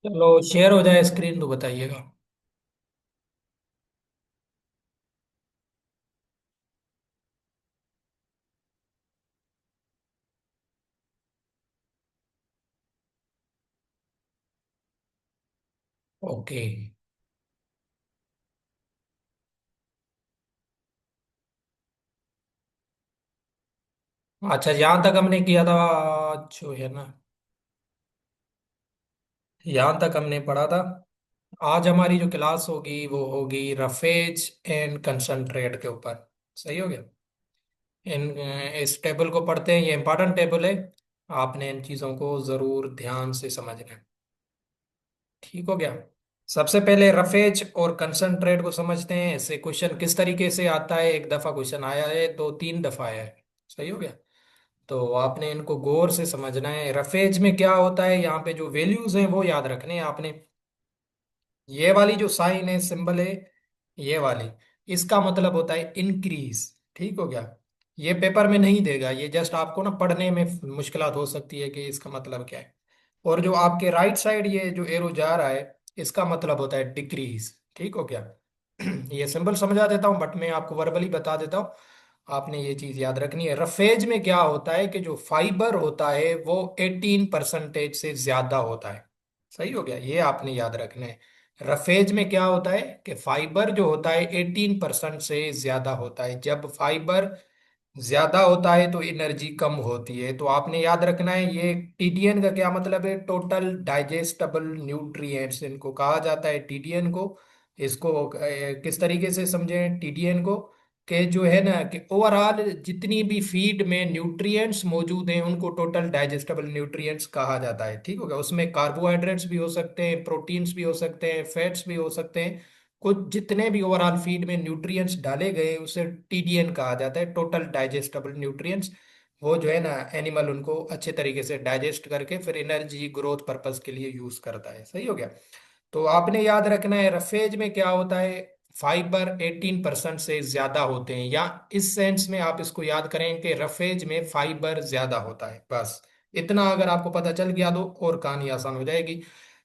चलो शेयर हो जाए स्क्रीन तो बताइएगा। ओके। अच्छा, यहाँ तक हमने किया था जो है ना, यहाँ तक हमने पढ़ा था। आज हमारी जो क्लास होगी वो होगी रफेज एंड कंसंट्रेट के ऊपर। सही हो गया। इस टेबल को पढ़ते हैं, ये इंपॉर्टेंट टेबल है। आपने इन चीज़ों को ज़रूर ध्यान से समझना है। ठीक हो गया। सबसे पहले रफेज और कंसंट्रेट को समझते हैं। इससे क्वेश्चन किस तरीके से आता है, एक दफ़ा क्वेश्चन आया है, दो तीन दफ़ा आया है। सही हो गया। तो आपने इनको गौर से समझना है। रफेज में क्या होता है, यहाँ पे जो वैल्यूज हैं वो याद रखने हैं आपने। ये वाली जो साइन है, सिंबल है, ये वाली, इसका मतलब होता है इंक्रीज। ठीक हो गया। ये पेपर में नहीं देगा, ये जस्ट आपको ना पढ़ने में मुश्किलात हो सकती है कि इसका मतलब क्या है। और जो आपके राइट साइड ये जो एरो जा रहा है, इसका मतलब होता है डिक्रीज। ठीक हो गया। ये सिंबल समझा देता हूँ, बट मैं आपको वर्बली बता देता हूँ। आपने ये चीज याद रखनी है। रफेज में क्या होता है कि जो फाइबर होता है वो 18% से ज्यादा होता है। सही हो गया, ये आपने याद रखना है। रफेज में क्या होता है कि फाइबर जो होता है 18% से ज्यादा होता है। जब फाइबर ज्यादा होता है तो एनर्जी कम होती है। तो आपने याद रखना है, ये टीडीएन का क्या मतलब है, टोटल डाइजेस्टेबल न्यूट्रिएंट्स इनको कहा जाता है, टीडीएन को। इसको किस तरीके से समझें टीडीएन को, कि जो है ना कि ओवरऑल जितनी भी फीड में न्यूट्रिएंट्स मौजूद हैं उनको टोटल डाइजेस्टेबल न्यूट्रिएंट्स कहा जाता है। ठीक हो गया। उसमें कार्बोहाइड्रेट्स भी हो सकते हैं, प्रोटीन्स भी हो सकते हैं, फैट्स भी हो सकते हैं। कुछ जितने भी ओवरऑल फीड में न्यूट्रिएंट्स डाले गए उसे टीडीएन कहा जाता है, टोटल डाइजेस्टेबल न्यूट्रिएंट्स। वो जो है ना एनिमल उनको अच्छे तरीके से डाइजेस्ट करके फिर एनर्जी ग्रोथ पर्पस के लिए यूज करता है। सही हो गया। तो आपने याद रखना है रफेज में क्या होता है, फाइबर 18% से ज्यादा होते हैं, या इस सेंस में आप इसको याद करें कि रफेज में फाइबर ज्यादा होता है। बस इतना अगर आपको पता चल गया तो और कहानी आसान हो जाएगी।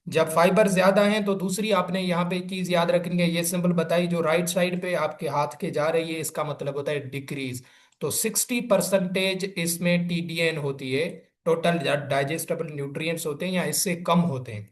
जब फाइबर ज्यादा है तो दूसरी आपने यहाँ पे चीज याद रखनी है, ये सिंबल बताई जो राइट साइड पे आपके हाथ के जा रही है, इसका मतलब होता है डिक्रीज। तो 60% इसमें टीडीएन होती है, टोटल डाइजेस्टेबल न्यूट्रिएंट्स होते हैं, या इससे कम होते हैं।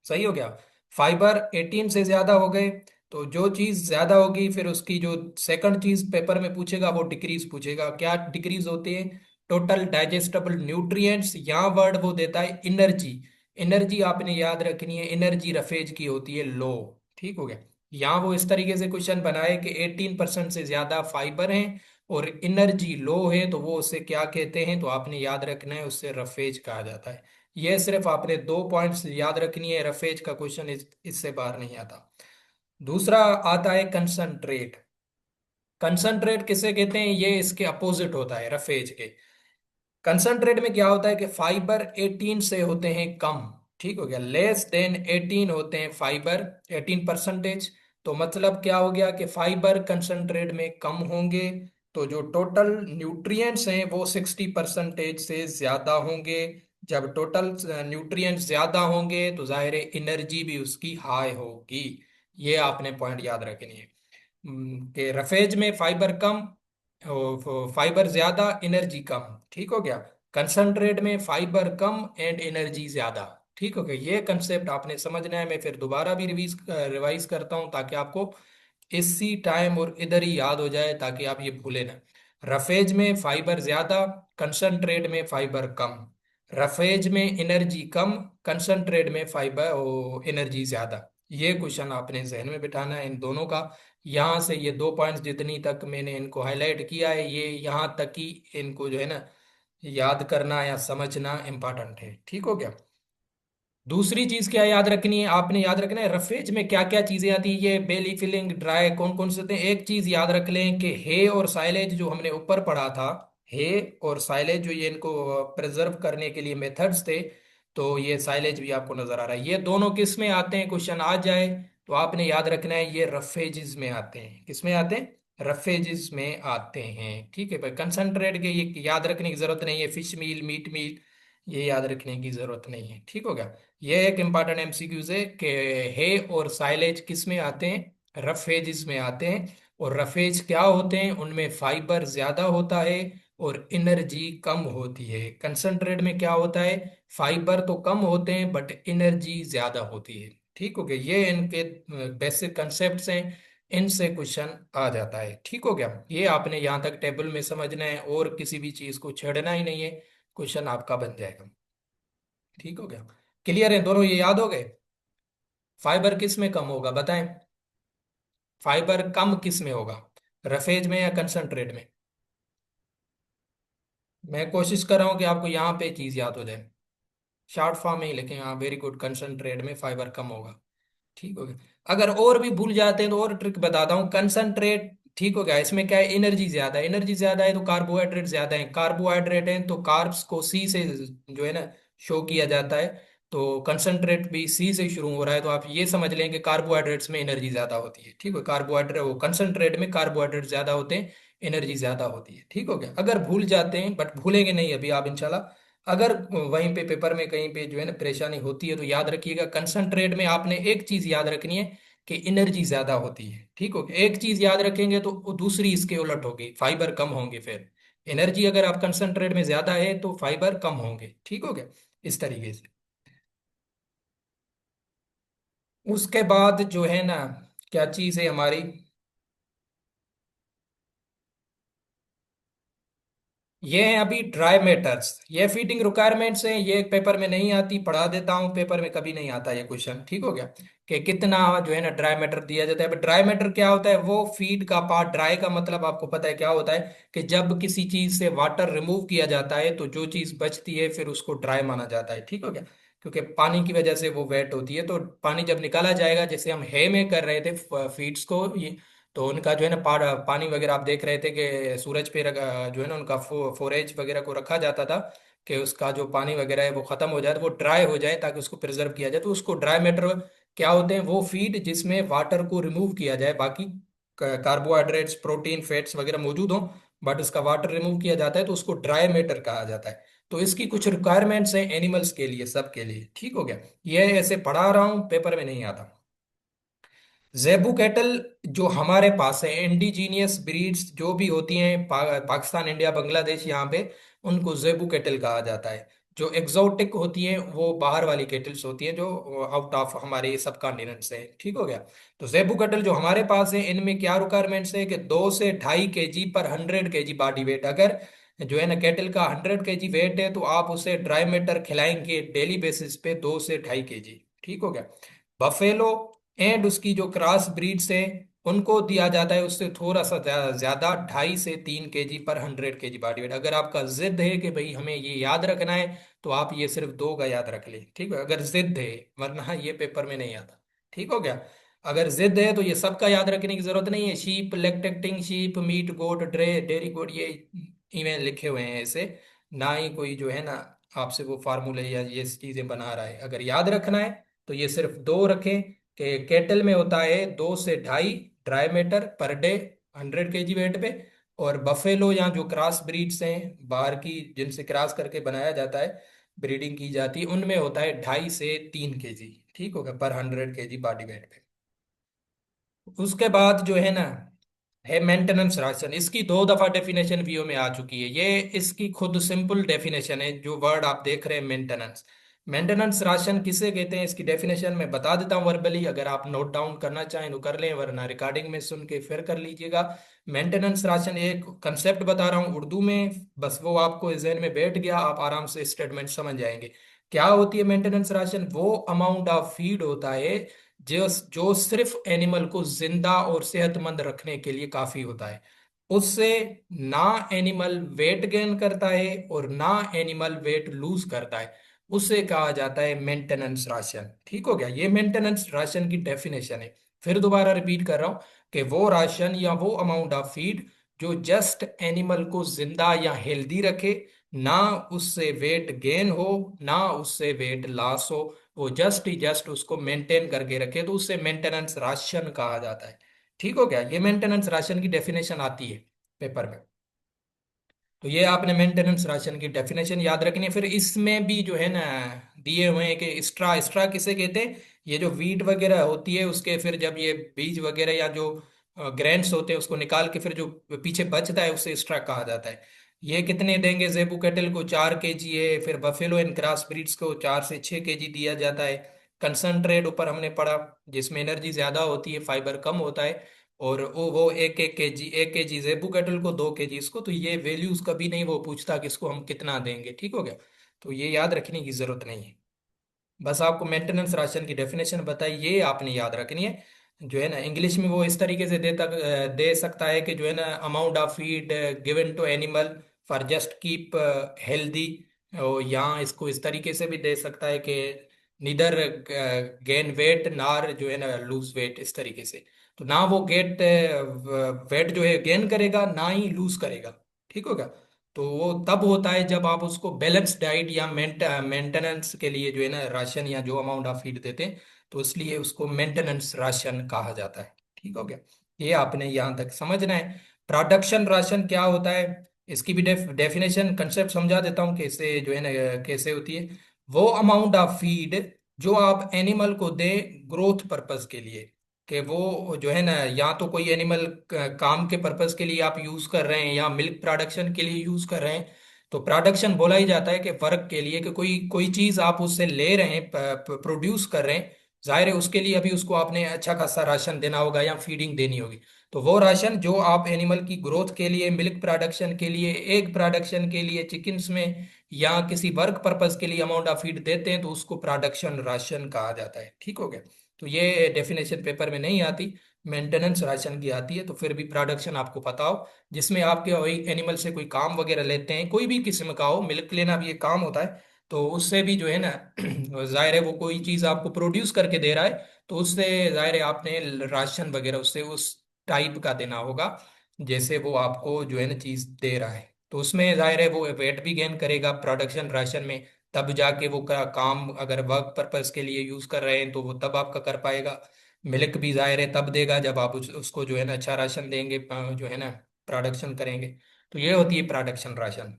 सही हो गया। फाइबर 18 से ज्यादा हो गए, तो जो चीज ज्यादा होगी फिर उसकी जो सेकंड चीज पेपर में पूछेगा वो डिक्रीज पूछेगा। क्या डिक्रीज होते हैं, टोटल डाइजेस्टेबल न्यूट्रिएंट्स, यहाँ वर्ड वो देता है एनर्जी। एनर्जी आपने याद रखनी है, एनर्जी रफेज की होती है लो। ठीक हो गया। यहाँ वो इस तरीके से क्वेश्चन बनाए कि 18% से ज्यादा फाइबर है और एनर्जी लो है, तो वो उसे क्या कहते हैं, तो आपने याद रखना है, उससे रफेज कहा जाता है। ये सिर्फ आपने दो पॉइंट्स याद रखनी है, रफेज का क्वेश्चन इससे बाहर नहीं आता। दूसरा आता है कंसंट्रेट। कंसंट्रेट किसे कहते हैं, ये इसके अपोजिट होता है रफेज के। कंसंट्रेट में क्या होता है कि फाइबर 18 से होते हैं कम। ठीक हो गया। लेस देन 18 होते हैं फाइबर, 18%। तो मतलब क्या हो गया कि फाइबर कंसंट्रेट में कम होंगे, तो जो टोटल न्यूट्रिएंट्स हैं वो 60% से ज्यादा होंगे। जब टोटल न्यूट्रिएंट्स ज्यादा होंगे तो जाहिर है एनर्जी भी उसकी हाई होगी। ये आपने पॉइंट याद रखनी है। कि रफेज में फाइबर कम, फाइबर ज्यादा, एनर्जी कम। ठीक हो गया। कंसंट्रेट में फाइबर कम एंड एनर्जी ज्यादा। ठीक हो गया। ये कंसेप्ट आपने समझना है। मैं फिर दोबारा भी रिवाइज करता हूं ताकि आपको इसी टाइम और इधर ही याद हो जाए, ताकि आप ये भूले ना। रफेज में फाइबर ज्यादा, कंसंट्रेट में फाइबर कम। रफेज में एनर्जी कम, कंसंट्रेट में फाइबर एनर्जी ज्यादा। ये क्वेश्चन आपने जहन में बिठाना है इन दोनों का। यहाँ से ये दो पॉइंट्स जितनी तक मैंने इनको हाईलाइट किया है, ये यहाँ तक ही इनको जो है ना याद करना या समझना इम्पोर्टेंट है। ठीक हो गया। दूसरी चीज क्या याद रखनी है, आपने याद रखना है रफेज में क्या क्या चीजें आती है, ये बेली फिलिंग ड्राई कौन कौन से होते हैं। एक चीज याद रख लें कि हे और साइलेज जो हमने ऊपर पढ़ा था, हे और साइलेज जो ये इनको प्रिजर्व करने के लिए मेथड्स थे, तो ये साइलेज भी आपको नजर आ रहा है। ये दोनों किस में आते हैं, क्वेश्चन आ जाए तो आपने याद रखना है ये रफेजेस में आते हैं। किस में आते हैं, रफेजेस में आते हैं। ठीक है भाई। कंसंट्रेट के ये याद रखने की जरूरत नहीं है, फिश मील, मीट मील, ये याद रखने की जरूरत नहीं है, ठीक हो गया। ये एक इंपॉर्टेंट एमसीक्यूज है कि हे और साइलेज किस में आते हैं, रफेज में आते हैं। और रफेज क्या होते हैं, उनमें फाइबर ज्यादा होता है और एनर्जी कम होती है। कंसंट्रेट में क्या होता है, फाइबर तो कम होते हैं बट एनर्जी ज्यादा होती है, ठीक हो गया। ये इनके बेसिक कंसेप्ट हैं, इनसे क्वेश्चन आ जाता है, ठीक हो गया। ये आपने यहाँ तक टेबल में समझना है और किसी भी चीज को छेड़ना ही नहीं है, क्वेश्चन आपका बन जाएगा, ठीक हो गया। क्लियर है दोनों, ये याद हो गए। फाइबर किस में कम होगा बताएं, फाइबर कम किस में होगा, रफेज में या कंसंट्रेट में। मैं कोशिश कर रहा हूं कि आपको यहाँ पे चीज याद हो जाए, शॉर्ट फॉर्म में ही लिखें, हाँ वेरी गुड, कंसंट्रेट में फाइबर कम होगा, ठीक हो गया। अगर और भी भूल जाते हैं तो और ट्रिक बताता हूँ, कंसंट्रेट, ठीक हो गया, इसमें क्या है, एनर्जी ज्यादा है, एनर्जी ज्यादा है तो कार्बोहाइड्रेट ज्यादा है, कार्बोहाइड्रेट है तो कार्ब्स को सी से जो है ना शो किया जाता है। तो कंसंट्रेट भी सी से शुरू हो रहा है, तो आप ये समझ लें कि कार्बोहाइड्रेट्स में एनर्जी ज्यादा होती है, ठीक है, कार्बोहाइड्रेट वो कंसंट्रेट में कार्बोहाइड्रेट ज्यादा होते हैं, एनर्जी ज्यादा होती है, ठीक हो गया। अगर भूल जाते हैं, बट भूलेंगे नहीं अभी आप इंशाल्लाह। अगर वहीं पे पेपर में कहीं पे जो है ना परेशानी होती है तो याद रखिएगा, कंसंट्रेट में आपने एक चीज याद रखनी है कि एनर्जी ज्यादा होती है, ठीक हो गया। एक चीज याद रखेंगे तो वो दूसरी इसके उलट होगी, फाइबर कम होंगे फिर। एनर्जी अगर आप कंसंट्रेट में ज्यादा है तो फाइबर कम होंगे, ठीक हो गया, इस तरीके से। उसके बाद जो है ना, क्या चीज है हमारी, ये हैं अभी ड्राई मैटर्स, ये फीडिंग रिक्वायरमेंट्स हैं, ये पेपर में नहीं आती, पढ़ा देता हूँ, पेपर में कभी नहीं आता ये क्वेश्चन, ठीक हो गया। कि कितना जो है ना ड्राई मैटर दिया जाता है। ड्राई मैटर क्या होता है, वो फीड का पार्ट, ड्राई का मतलब आपको पता है क्या होता है, कि जब किसी चीज से वाटर रिमूव किया जाता है तो जो चीज बचती है फिर उसको ड्राई माना जाता है, ठीक हो गया। क्योंकि पानी की वजह से वो वेट होती है, तो पानी जब निकाला जाएगा, जैसे हम हे में कर रहे थे फीड्स को, तो उनका जो है ना पानी वगैरह आप देख रहे थे कि सूरज पे जो है ना उनका फोरेज वगैरह को रखा जाता था, कि उसका जो पानी वगैरह है वो खत्म हो जाए तो वो ड्राई हो जाए, ताकि उसको प्रिजर्व किया जाए, तो उसको ड्राई मैटर क्या होते हैं, वो फीड जिसमें वाटर को रिमूव किया जाए, बाकी कार्बोहाइड्रेट्स प्रोटीन फैट्स वगैरह मौजूद हो, बट उसका वाटर रिमूव किया जाता है तो उसको ड्राई मैटर कहा जाता है। तो इसकी कुछ रिक्वायरमेंट्स हैं एनिमल्स के लिए, सब के लिए, ठीक हो गया। ये ऐसे पढ़ा रहा हूँ, पेपर में नहीं आता। जेबू कैटल जो हमारे पास है, इंडिजीनियस ब्रीड्स जो भी होती हैं पाकिस्तान इंडिया बांग्लादेश यहाँ पे, उनको जेबू कैटल कहा जाता है। जो एग्जोटिक होती हैं वो बाहर वाली कैटल्स होती हैं, जो आउट ऑफ हमारे सब कॉन्टिनेंट से हैं, ठीक हो गया। तो जेबू कैटल जो हमारे पास है, इनमें क्या रिक्वायरमेंट्स है कि 2 से 2.5 kg पर 100 kg बॉडी वेट, अगर जो है ना कैटल का 100 kg वेट है तो आप उसे ड्राई मैटर खिलाएंगे डेली बेसिस पे 2 से 2.5 kg, ठीक हो गया। बफेलो एंड उसकी जो क्रॉस ब्रीड्स हैं, उनको दिया जाता है उससे थोड़ा सा ज्यादा, 2.5 से 3 kg पर 100 kg बॉडी वेट। अगर आपका जिद है कि भाई हमें ये याद रखना है तो आप ये सिर्फ दो का याद रख लें, ठीक है, अगर जिद है, वरना ये पेपर में नहीं आता, ठीक हो गया। अगर जिद है तो ये सबका याद रखने की जरूरत नहीं है, शीप, लेक्टेटिंग शीप, मीट गोट, डेयरी गोट, ये इवें लिखे हुए हैं ऐसे, ना ही कोई जो है ना आपसे वो फार्मूले या ये चीजें बना रहा है। अगर याद रखना है तो ये सिर्फ दो रखें, कि केटल में होता है 2 से 2.5 dry matter per day 100 kg weight पे, और बफेलो या जो क्रॉस ब्रीड्स हैं बाहर की, जिनसे क्रॉस करके बनाया जाता है, ब्रीडिंग की जाती है, उनमें होता है 2.5 से 3 kg, ठीक होगा, पर 100 kg बॉडी वेट पे। उसके बाद जो है ना है मेंटेनेंस राशन, इसकी 2 दफा डेफिनेशन वीओ में आ चुकी है, ये इसकी खुद सिंपल डेफिनेशन है, जो वर्ड आप देख रहे हैं मेंटेनेंस। मेंटेनेंस राशन किसे कहते हैं, इसकी डेफिनेशन मैं बता देता हूँ वर्बली, अगर आप नोट डाउन करना चाहें तो कर लें, वरना रिकॉर्डिंग में सुन के फिर कर लीजिएगा। मेंटेनेंस राशन एक कंसेप्ट बता रहा हूँ उर्दू में, बस वो आपको जहन में बैठ गया, आप आराम से स्टेटमेंट समझ जाएंगे। क्या होती है मेंटेनेंस राशन, वो अमाउंट ऑफ फीड होता है जो जो सिर्फ एनिमल को जिंदा और सेहतमंद रखने के लिए काफी होता है। उससे ना एनिमल वेट गेन करता है और ना एनिमल वेट लूज करता है, उसे कहा जाता है मेंटेनेंस राशन, ठीक हो गया। ये मेंटेनेंस राशन की डेफिनेशन है। फिर दोबारा रिपीट कर रहा हूं, कि वो राशन या वो अमाउंट ऑफ फीड जो जस्ट एनिमल को जिंदा या हेल्दी रखे, ना उससे वेट गेन हो ना उससे वेट लॉस हो, वो जस्ट ही जस्ट उसको मेंटेन करके रखे, तो उससे मेंटेनेंस राशन कहा जाता है, ठीक हो गया। ये मेंटेनेंस राशन की डेफिनेशन आती है पेपर में। तो ये आपने मेंटेनेंस राशन की डेफिनेशन याद रखनी है। फिर इसमें भी जो है ना दिए हुए हैं कि एक्स्ट्रा, एक्स्ट्रा किसे कहते हैं, ये जो वीट वगैरह होती है उसके फिर जब ये बीज वगैरह या जो ग्रेन्स होते हैं उसको निकाल के फिर जो पीछे बचता है उसे एक्स्ट्रा कहा जाता है। ये कितने देंगे, जेबू कैटल को 4 kg है, फिर बफेलो एंड क्रॉस ब्रीड्स को 4 से 6 kg दिया जाता है। कंसंट्रेट ऊपर हमने पढ़ा, जिसमें एनर्जी ज्यादा होती है, फाइबर कम होता है, और वो 1 1 kg, 1 kg जेबू कैटल को, 2 kg इसको। तो ये वैल्यूज कभी नहीं वो पूछता कि इसको हम कितना देंगे, ठीक हो गया। तो ये याद रखने की जरूरत नहीं है। बस आपको मेंटेनेंस राशन की डेफिनेशन बताई, ये आपने याद रखनी है। जो है ना इंग्लिश में वो इस तरीके से दे सकता है कि जो है ना amount of feed given to animal for just keep healthy. और यहाँ इसको इस तरीके से भी दे सकता है कि निदर गेन वेट नार जो है ना लूज वेट, इस तरीके से। तो ना वो गेट वेट जो है गेन करेगा, ना ही लूज करेगा, ठीक होगा। तो वो तब होता है जब आप उसको बैलेंस डाइट या मेंटेनेंस के लिए जो है ना राशन या जो अमाउंट आप फीड देते हैं, तो इसलिए उसको मेंटेनेंस राशन कहा जाता है, ठीक हो गया। ये आपने यहाँ तक समझना है। प्रोडक्शन राशन क्या होता है, इसकी भी डेफिनेशन कंसेप्ट समझा देता हूँ कैसे जो है ना कैसे होती है। वो अमाउंट ऑफ फीड जो आप एनिमल को दे ग्रोथ पर्पस के लिए, कि वो जो है ना या तो कोई एनिमल काम के पर्पस के लिए आप यूज कर रहे हैं या मिल्क प्रोडक्शन के लिए यूज कर रहे हैं। तो प्रोडक्शन बोला ही जाता है कि वर्क के लिए, कि कोई कोई चीज आप उससे ले रहे हैं, प्रोड्यूस कर रहे हैं, जाहिर है उसके लिए अभी उसको आपने अच्छा खासा राशन देना होगा या फीडिंग देनी होगी। तो वो राशन जो आप एनिमल की ग्रोथ के लिए, मिल्क प्रोडक्शन के लिए, एग प्रोडक्शन के लिए चिकन्स में, या किसी वर्क पर्पस के लिए अमाउंट ऑफ फीड देते हैं, तो उसको प्रोडक्शन राशन कहा जाता है, ठीक हो गया। तो ये डेफिनेशन पेपर में नहीं आती, मेंटेनेंस राशन की आती है। तो फिर भी प्रोडक्शन आपको पता हो, जिसमें आपके वही एनिमल से कोई काम वगैरह लेते हैं, कोई भी किस्म का हो, मिल्क लेना भी एक काम होता है। तो उससे भी जो है ना जाहिर है वो कोई चीज़ आपको प्रोड्यूस करके दे रहा है, तो उससे जाहिर है आपने राशन वगैरह उससे उस टाइप का देना होगा, जैसे वो आपको जो है ना चीज़ दे रहा है। तो उसमें जाहिर है वो वेट भी गेन करेगा प्रोडक्शन राशन में, तब जाके वो काम अगर वर्क पर्पस के लिए यूज कर रहे हैं तो वो तब आपका कर पाएगा। मिल्क भी जाहिर है तब देगा जब आप उसको जो है ना अच्छा राशन देंगे, जो है ना प्रोडक्शन करेंगे। तो ये होती है प्रोडक्शन राशन।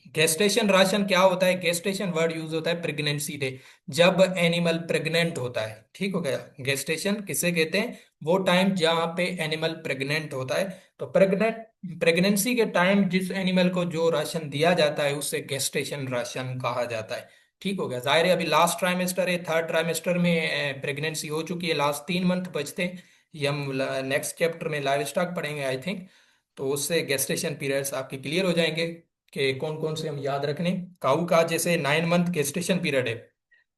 गेस्टेशन राशन क्या होता है, गेस्टेशन वर्ड यूज होता है प्रेगनेंसी डे, जब एनिमल प्रेग्नेंट होता है, ठीक हो गया। गेस्टेशन किसे कहते हैं, वो टाइम जहाँ पे एनिमल प्रेग्नेंट होता है। तो प्रेगनेंसी के टाइम जिस एनिमल को जो राशन दिया जाता है उसे गेस्टेशन राशन कहा जाता है, ठीक हो गया। जाहिर है अभी लास्ट ट्राइमेस्टर है, थर्ड ट्राइमेस्टर में प्रेगनेंसी हो चुकी है, लास्ट 3 मंथ बचते हैं। ये हम नेक्स्ट चैप्टर में लाइव स्टॉक पढ़ेंगे आई थिंक। तो उससे गेस्टेशन पीरियड्स आपके क्लियर हो जाएंगे कि कौन कौन से हम याद रखने। काऊ का जैसे 9 मंथ गेस्टेशन पीरियड है,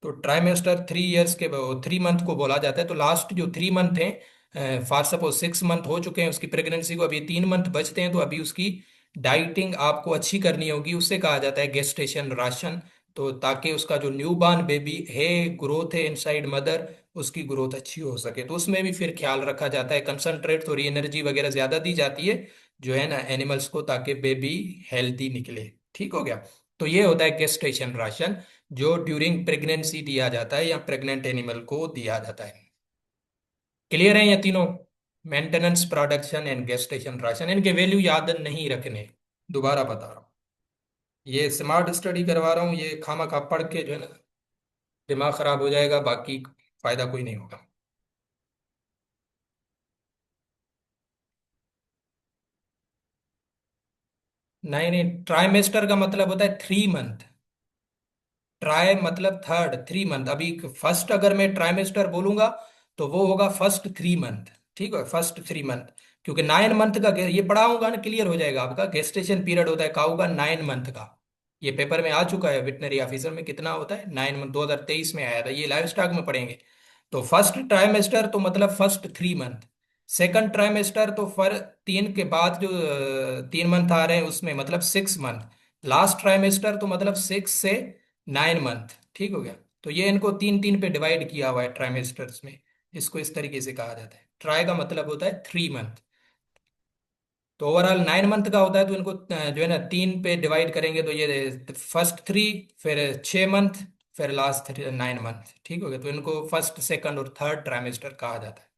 तो ट्राइमेस्टर 3 इयर्स के 3 मंथ को बोला जाता है। तो लास्ट जो 3 मंथ हैं, फॉर सपोज 6 मंथ हो चुके हैं उसकी प्रेगनेंसी को, अभी 3 मंथ बचते हैं, तो अभी उसकी डाइटिंग आपको अच्छी करनी होगी, उससे कहा जाता है गेस्टेशन राशन। तो ताकि उसका जो न्यू बॉर्न बेबी है, ग्रोथ है इनसाइड मदर, उसकी ग्रोथ अच्छी हो सके, तो उसमें भी फिर ख्याल रखा जाता है। कंसंट्रेट थोड़ी एनर्जी वगैरह ज्यादा दी जाती है जो है ना एनिमल्स को, ताकि बेबी हेल्दी निकले, ठीक हो गया। तो ये होता है गेस्टेशन राशन, जो ड्यूरिंग प्रेगनेंसी दिया जाता है या प्रेग्नेंट एनिमल को दिया जाता है। क्लियर है ये तीनों, maintenance, production and gestation ration. इनके वैल्यू याद नहीं रखने, दोबारा बता रहा हूँ। ये स्मार्ट स्टडी करवा रहा हूँ, ये खामा खा पढ़ के जो है ना दिमाग खराब हो जाएगा, बाकी फायदा कोई नहीं होगा। नहीं नहीं, ट्राइमेस्टर का मतलब होता है 3 मंथ। ट्राई मतलब थर्ड, 3 मंथ। अभी फर्स्ट अगर मैं ट्राइमेस्टर बोलूंगा तो वो होगा फर्स्ट 3 मंथ, ठीक है, फर्स्ट 3 मंथ। क्योंकि 9 मंथ का ये पढ़ा होगा ना, क्लियर हो जाएगा आपका। गेस्टेशन पीरियड होता है काऊ का 9 मंथ का, ये पेपर में आ चुका है वेटनरी ऑफिसर में, कितना होता है 9 मंथ, 2023 में आया था, ये लाइव स्टॉक में पढ़ेंगे। तो फर्स्ट ट्राइमेस्टर तो मतलब फर्स्ट 3 मंथ। सेकंड ट्राइमेस्टर तो फर 3 के बाद जो 3 मंथ आ रहे हैं उसमें मतलब 6 मंथ। लास्ट ट्राइमेस्टर तो मतलब 6 से 9 मंथ, ठीक हो गया। तो ये इनको 3 3 पे डिवाइड किया हुआ है ट्राइमेस्टर्स में, इसको इस तरीके से कहा जाता है। ट्राई का मतलब होता है 3 मंथ। तो ओवरऑल 9 मंथ का होता है, तो इनको जो है ना 3 पे डिवाइड करेंगे तो ये फर्स्ट 3, फिर 6 मंथ, फिर लास्ट 9 मंथ, ठीक हो गया। तो इनको फर्स्ट, सेकंड और थर्ड ट्राइमेस्टर कहा जाता है।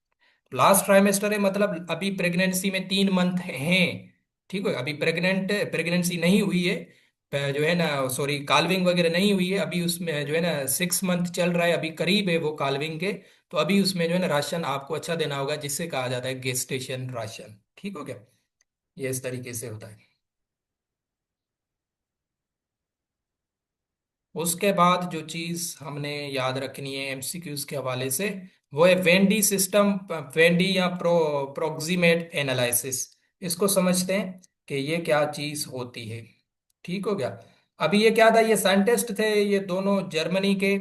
लास्ट ट्राइमेस्टर है मतलब अभी प्रेगनेंसी में 3 मंथ हैं, ठीक है, अभी प्रेगनेंसी नहीं हुई है, जो है ना, सॉरी, काल्विंग वगैरह नहीं हुई है अभी, उसमें जो है ना 6 मंथ चल रहा है, अभी करीब है वो काल्विंग के। तो अभी उसमें जो है ना राशन आपको अच्छा देना होगा, जिससे कहा जाता है गेस्टेशन राशन। ठीक हो गया, ये इस तरीके से होता है। उसके बाद जो चीज हमने याद रखनी है एमसीक्यूज के हवाले से, वो है वेंडी सिस्टम। वेंडी या प्रोक्सीमेट एनालिसिस, इसको समझते हैं कि ये क्या चीज होती है। ठीक हो गया। अभी ये क्या था, ये साइंटिस्ट थे ये दोनों जर्मनी के।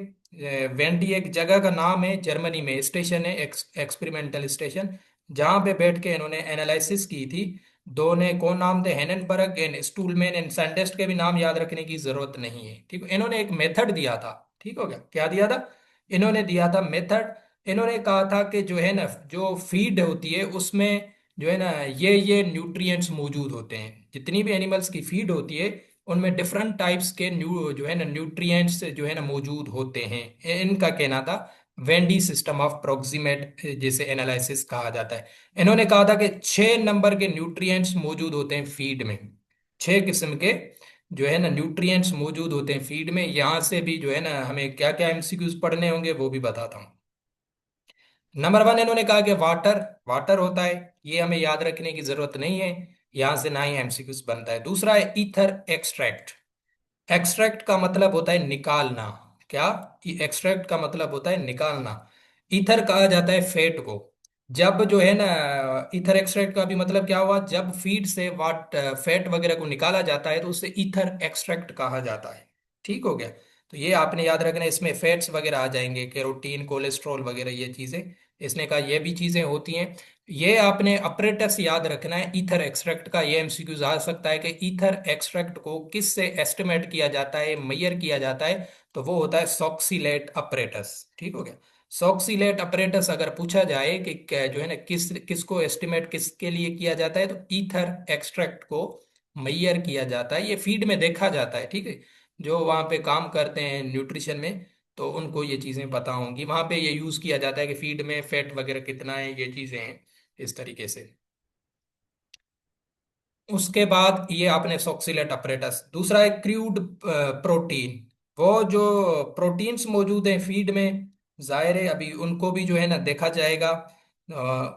वेंडी एक जगह का नाम है, जर्मनी में स्टेशन है, एक्सपेरिमेंटल स्टेशन, जहां पे बैठ के इन्होंने एनालिसिस की थी। दो ने कौन नाम थे, हेननबर्ग एंड स्टूलमैन एंड साइंटिस्ट के भी नाम याद रखने की जरूरत नहीं है। ठीक है, इन्होंने एक मेथड दिया था। ठीक हो गया, क्या दिया था, इन्होंने दिया था मेथड। इन्होंने कहा था कि जो है ना, जो फीड होती है उसमें जो है ना ये न्यूट्रिएंट्स मौजूद होते हैं, जितनी भी एनिमल्स की फीड होती है उनमें डिफरेंट टाइप्स के जो है ना न्यूट्रिएंट्स जो है ना मौजूद होते हैं। इनका कहना था वेंडी सिस्टम ऑफ प्रोक्सीमेट, जिसे एनालिसिस कहा जाता है। इन्होंने कहा था कि 6 नंबर के न्यूट्रिएंट्स मौजूद होते हैं फीड में। 6 किस्म के जो है ना न्यूट्रिएंट्स मौजूद होते हैं फीड में। यहां से भी जो है ना हमें क्या क्या एमसीक्यूज पढ़ने होंगे वो भी बताता हूँ। नंबर 1 इन्होंने कहा कि वाटर, वाटर होता है, ये हमें याद रखने की जरूरत नहीं है, यहां से ना ही एमसीक्यूज बनता है। दूसरा है ईथर एक्सट्रैक्ट। एक्सट्रैक्ट का मतलब होता है निकालना। क्या, एक्सट्रैक्ट का मतलब होता है निकालना। ईथर कहा जाता है फैट को। जब जो है ना, ईथर एक्सट्रैक्ट का भी मतलब क्या हुआ, जब फीड से वाट फैट वगैरह को निकाला जाता है तो उसे ईथर एक्सट्रैक्ट कहा जाता है। ठीक हो गया। तो ये आपने याद रखना है, इसमें फैट्स वगैरह आ जाएंगे, कैरोटीन, कोलेस्ट्रॉल वगैरह ये चीजें। इसने कहा ये भी चीजें होती हैं। ये आपने अपरेटस याद रखना है ईथर एक्सट्रैक्ट का। ये एमसीक्यूज आ सकता है कि ईथर एक्सट्रैक्ट को किस से एस्टिमेट किया जाता है, मेजर किया जाता है, तो वो होता है सॉक्सीलेट अपरेटस। ठीक हो गया। सॉक्सीलेट अपरेटस अगर पूछा जाए कि जो है ना किसको एस्टिमेट किसके लिए किया जाता है, तो ईथर एक्सट्रैक्ट को मेजर किया जाता है। ये फीड में देखा जाता है। ठीक है, जो वहाँ पे काम करते हैं न्यूट्रिशन में, तो उनको ये चीज़ें पता होंगी। वहाँ पे ये यूज़ किया जाता है कि फीड में फैट वगैरह कितना है, ये चीज़ें हैं इस तरीके से। उसके बाद ये आपने सॉक्सिलेट अपरेटस। दूसरा है क्रूड प्रोटीन। वो जो प्रोटीन्स मौजूद हैं फीड में, जाहिर है अभी उनको भी जो है ना देखा जाएगा।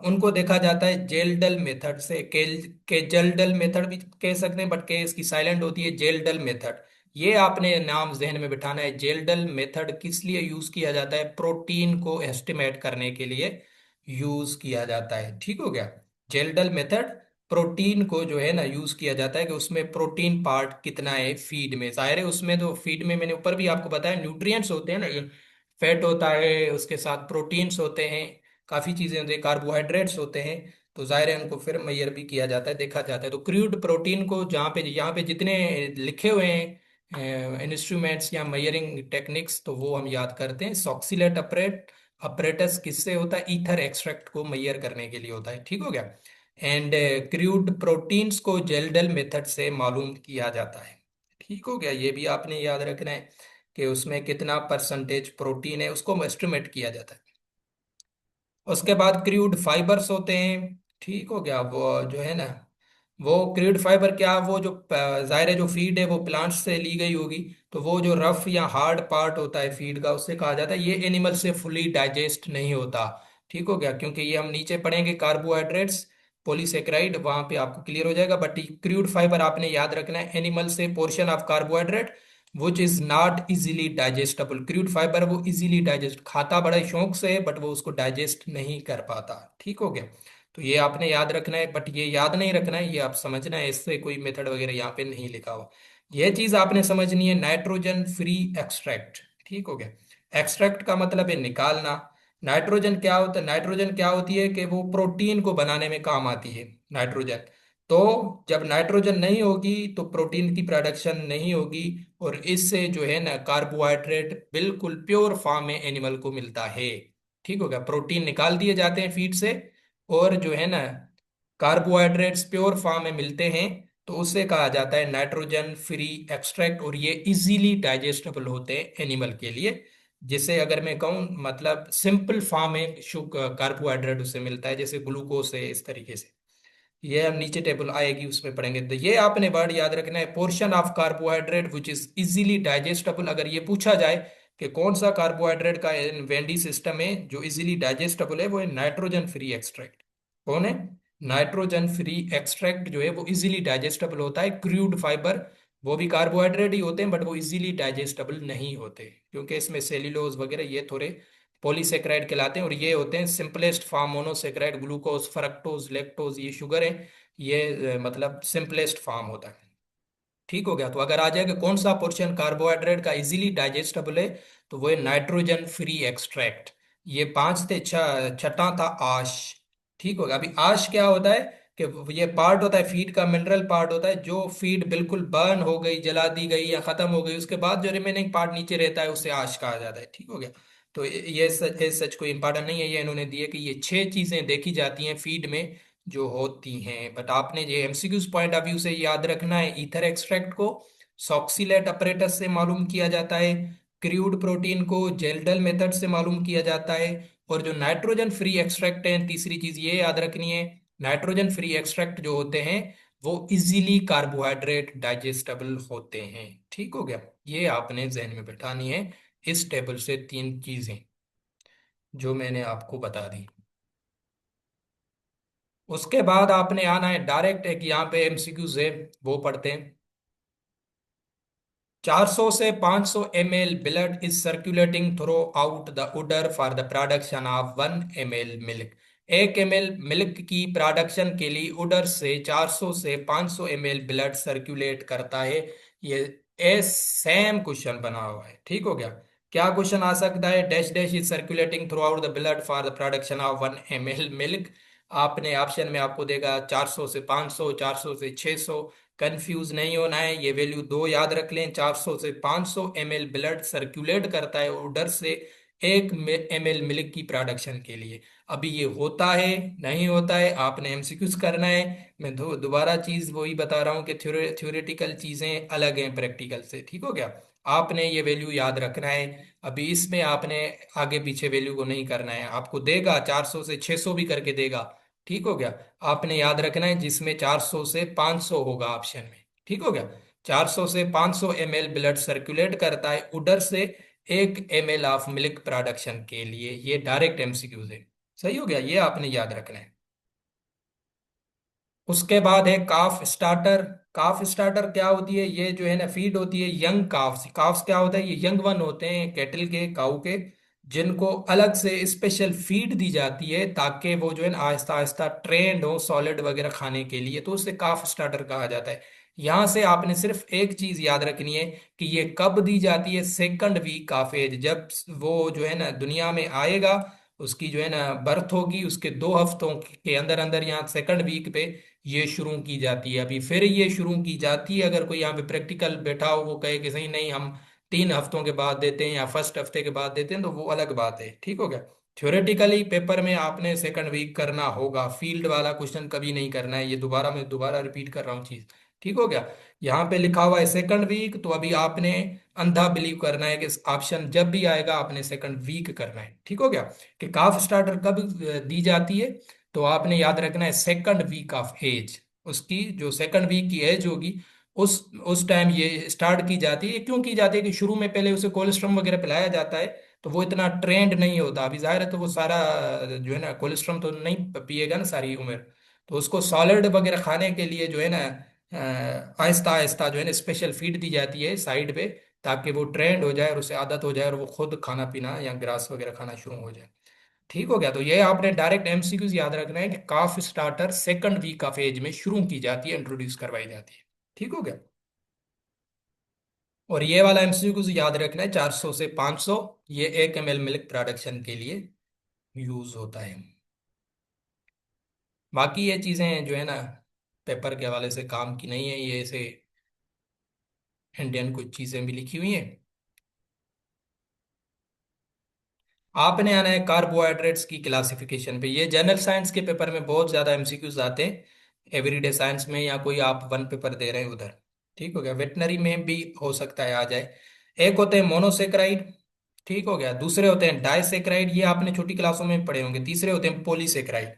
उनको देखा जाता है जेल्डल मेथड से। केजल्डल मेथड भी कह सकते हैं, बट के इसकी साइलेंट होती है, जेल्डल मेथड। ये आपने नाम जहन में बिठाना है। जेल्डल मेथड किस लिए यूज किया जाता है, प्रोटीन को एस्टिमेट करने के लिए यूज किया जाता है। ठीक हो गया। जेल्डल मेथड प्रोटीन को जो है ना यूज किया जाता है कि उसमें प्रोटीन पार्ट कितना है फीड में। जाहिर है उसमें तो फीड में मैंने ऊपर भी आपको बताया न्यूट्रिएंट्स होते हैं ना, ये फैट होता है, उसके साथ प्रोटीन्स होते हैं, काफी चीजें होती हैं, कार्बोहाइड्रेट्स होते हैं। तो जाहिर है उनको फिर मेजर भी किया जाता है, देखा जाता है। तो क्रूड प्रोटीन को जहाँ पे यहाँ पे जितने लिखे हुए हैं इंस्ट्रूमेंट्स या मेजरिंग टेक्निक्स, तो वो हम याद करते हैं। सॉक्सिलेट अपरेटस किससे होता है, ईथर एक्सट्रैक्ट को मेजर करने के लिए होता है। ठीक हो गया। एंड क्रूड प्रोटीन्स को जेल्डल मेथड से मालूम किया जाता है। ठीक हो गया, ये भी आपने याद रखना है कि उसमें कितना परसेंटेज प्रोटीन है, उसको एस्टिमेट किया जाता है। उसके बाद क्रूड फाइबर्स होते हैं। ठीक हो गया, वो जो है ना, वो क्रूड फाइबर क्या, वो जो जाहिर है जो फीड है वो प्लांट्स से ली गई होगी, तो वो जो रफ या हार्ड पार्ट होता है फीड का, उससे कहा जाता है ये एनिमल से फुली डाइजेस्ट नहीं होता। ठीक हो गया, क्योंकि ये हम नीचे पढ़ेंगे कार्बोहाइड्रेट्स, पॉलीसेकेराइड, वहां पे आपको क्लियर हो जाएगा। बट क्रूड फाइबर आपने याद रखना है, एनिमल से portion of carbohydrate which is not easily digestible. Crude fibre वो इजीली डाइजेस्ट, खाता बड़े शौक से है बट वो उसको डाइजेस्ट नहीं कर पाता। ठीक हो गया। तो ये आपने याद रखना है, बट ये याद नहीं रखना है, ये आप समझना है, इससे कोई मेथड वगैरह यहाँ पे नहीं लिखा हुआ। ये चीज आपने समझनी है, नाइट्रोजन फ्री एक्सट्रैक्ट। ठीक हो गया। एक्सट्रैक्ट का मतलब है निकालना। नाइट्रोजन क्या होता है, नाइट्रोजन क्या होती है कि वो प्रोटीन को बनाने में काम आती है, नाइट्रोजन। तो जब नाइट्रोजन नहीं होगी तो प्रोटीन की प्रोडक्शन नहीं होगी, और इससे जो है ना कार्बोहाइड्रेट बिल्कुल प्योर फॉर्म में एनिमल को मिलता है। ठीक हो गया, प्रोटीन निकाल दिए जाते हैं फीड से, और जो है ना कार्बोहाइड्रेट्स प्योर फॉर्म में मिलते हैं, तो उसे कहा जाता है नाइट्रोजन फ्री एक्सट्रैक्ट। और ये इजीली डाइजेस्टेबल होते हैं एनिमल के लिए। जिसे अगर मैं कहूँ मतलब सिंपल फॉर्म में शुगर कार्बोहाइड्रेट उसे मिलता है, जैसे ग्लूकोज है, इस तरीके से। ये हम नीचे टेबल आएगी उसमें पढ़ेंगे। तो ये आपने वर्ड याद रखना है, portion of carbohydrate which is easily digestible. अगर ये पूछा जाए कि कौन सा कार्बोहाइड्रेट का वेंडी सिस्टम है जो इजीली डाइजेस्टेबल है, वो है नाइट्रोजन फ्री एक्सट्रैक्ट। कौन है? नाइट्रोजन फ्री एक्सट्रैक्ट जो है वो इजीली डाइजेस्टेबल होता है। क्रूड फाइबर वो भी कार्बोहाइड्रेट ही होते हैं, बट वो इजीली डाइजेस्टेबल नहीं होते, क्योंकि इसमें सेल्यूलोज वगैरह ये थोड़े पॉलीसेक्राइड कहलाते हैं। और ये होते हैं simplest form, monosaccharide, glucose, fructose, lactose, ये शुगर है। ये मतलब सिंपलेस्ट फॉर्म होता है। ठीक हो गया। तो अगर आ जाएगा कौन सा पोर्शन कार्बोहाइड्रेट का इजीली डाइजेस्टेबल है, तो वो है नाइट्रोजन फ्री एक्सट्रैक्ट। ये पांच थे, छठा था आश। ठीक हो गया। अभी आश क्या होता है कि ये पार्ट होता है, फीड का मिनरल पार्ट होता है। जो फीड बिल्कुल बर्न हो गई, जला दी गई या खत्म हो गई, उसके बाद जो रिमेनिंग पार्ट नीचे रहता है उसे आश कहा जाता है। ठीक हो गया। तो ये सच कोई इंपॉर्टेंट नहीं है, ये इन्होंने दिए कि ये छह चीजें देखी जाती हैं फीड में जो होती हैं। बट आपने ये एमसीक्यूज पॉइंट ऑफ व्यू से याद रखना है, ईथर एक्सट्रैक्ट को सॉक्सीलेट अपरेटस से मालूम किया जाता है, क्रूड प्रोटीन को जेल्डल मेथड से मालूम किया जाता है। और जो नाइट्रोजन फ्री एक्सट्रैक्ट है, तीसरी चीज ये याद रखनी है, नाइट्रोजन फ्री एक्सट्रैक्ट जो होते हैं वो इजीली कार्बोहाइड्रेट डाइजेस्टेबल होते हैं। ठीक हो गया। ये आपने जहन में बैठानी है इस टेबल से तीन चीजें जो मैंने आपको बता दी। उसके बाद आपने आना है डायरेक्ट, एक यहाँ पे एमसीक्यूज है वो पढ़ते हैं। 400 से 500 ml blood is circulating throughout the udder for the production of 1 ml milk. 1 ml milk की प्रोडक्शन के लिए उडर से 400 से 500 ml ब्लड सर्कुलेट करता है। ये सेम क्वेश्चन बना हुआ है। ठीक हो गया। क्या क्वेश्चन आ सकता है? Dash dash is circulating throughout the blood for the production of 1 ml milk. आपने ऑप्शन में आपको देगा 400 से 500, 400 से 600। कंफ्यूज नहीं होना है, ये वैल्यू दो याद रख लें। 400 से 500 ml ब्लड सर्कुलेट करता है उधर से 1 ml मिल्क की प्रोडक्शन के लिए। अभी ये होता है नहीं होता है, आपने एमसीक्यूज करना है। मैं दोबारा चीज वही बता रहा हूँ कि थ्योरेटिकल चीजें अलग हैं प्रैक्टिकल से। ठीक हो गया। आपने ये वैल्यू याद रखना है। अभी इसमें आपने आगे पीछे वैल्यू को नहीं करना है, आपको देगा 400 से 600 भी करके देगा। ठीक हो गया। आपने याद रखना है जिसमें 400 से 500 होगा ऑप्शन में। ठीक हो गया। 400 से 500 ml ब्लड सर्कुलेट करता है उधर से 1 ml ऑफ मिल्क प्रोडक्शन के लिए। ये डायरेक्ट एमसीक्यूज है। सही हो गया, ये आपने याद रखना है। उसके बाद है काफ स्टार्टर। काफ स्टार्टर क्या होती है? ये जो है ना फीड होती है यंग काफ्स। काफ्स क्या होता है? ये यंग वन होते हैं कैटल के, काऊ के, जिनको अलग से स्पेशल फीड दी जाती है ताकि वो जो है ना आहिस्ता आहिस्ता ट्रेंड हो सॉलिड वगैरह खाने के लिए, तो उसे काफ स्टार्टर कहा जाता है। यहां से आपने सिर्फ एक चीज याद रखनी है कि ये कब दी जाती है। सेकंड वीक ऑफ एज, जब वो जो है ना दुनिया में आएगा, उसकी जो है ना बर्थ होगी, उसके 2 हफ्तों के अंदर अंदर यहाँ सेकंड वीक पे ये शुरू की जाती है। अभी फिर ये शुरू की जाती है, अगर कोई यहाँ पे प्रैक्टिकल बैठा हो वो कहे कि सही नहीं हम 3 हफ्तों के बाद देते हैं या फर्स्ट हफ्ते के बाद देते हैं, तो वो अलग बात है। ठीक हो गया। थ्योरेटिकली पेपर में आपने सेकंड वीक करना होगा, फील्ड वाला क्वेश्चन कभी नहीं करना है। ये दोबारा मैं दोबारा रिपीट कर रहा हूँ चीज। ठीक हो गया। यहाँ पे लिखा हुआ है सेकंड वीक, तो अभी आपने अंधा बिलीव करना है कि ऑप्शन जब भी आएगा आपने सेकंड वीक करना है। ठीक हो गया। कि काफ स्टार्टर कब दी जाती है, तो आपने याद रखना है सेकंड वीक ऑफ एज। उसकी जो सेकंड वीक की एज होगी उस टाइम ये स्टार्ट की जाती है। क्यों की जाती है? कि शुरू में पहले उसे कोलेस्ट्रॉम वगैरह पिलाया जाता है, तो वो इतना ट्रेंड नहीं होता। अभी जाहिर है तो वो सारा जो है ना कोलेस्ट्रॉम तो नहीं पिएगा ना सारी उम्र। तो उसको सॉलिड वगैरह खाने के लिए जो है ना आहिस्ता आहिस्ता जो है ना स्पेशल फीड दी जाती है साइड पे, ताकि वो ट्रेंड हो जाए और उसे आदत हो जाए और वो खुद खाना पीना या ग्रास वगैरह खाना शुरू हो जाए। ठीक हो गया। तो ये आपने डायरेक्ट एमसीक्यूज याद रखना है कि calf starter second week of age में शुरू की जाती है, इंट्रोड्यूस करवाई जाती है। ठीक हो गया। और ये वाला एमसीक्यूज याद रखना है 400 से 500, ये 1 ml मिल्क प्रोडक्शन के लिए यूज होता है। बाकी ये चीजें जो है ना पेपर के हवाले से काम की नहीं है, ये ऐसे इंडियन कुछ चीजें भी लिखी हुई हैं। आपने आना है कार्बोहाइड्रेट्स की क्लासिफिकेशन पे। ये जनरल साइंस के पेपर में बहुत ज्यादा एमसीक्यूज आते हैं, एवरीडे साइंस में या कोई आप वन पेपर दे रहे हैं उधर। ठीक हो गया। वेटनरी में भी हो सकता है आ जाए। एक होते हैं मोनोसेक्राइड। ठीक हो गया। दूसरे होते हैं डाइसेक्राइड, ये आपने छोटी क्लासों में पढ़े होंगे। तीसरे होते हैं पॉलीसेक्राइड।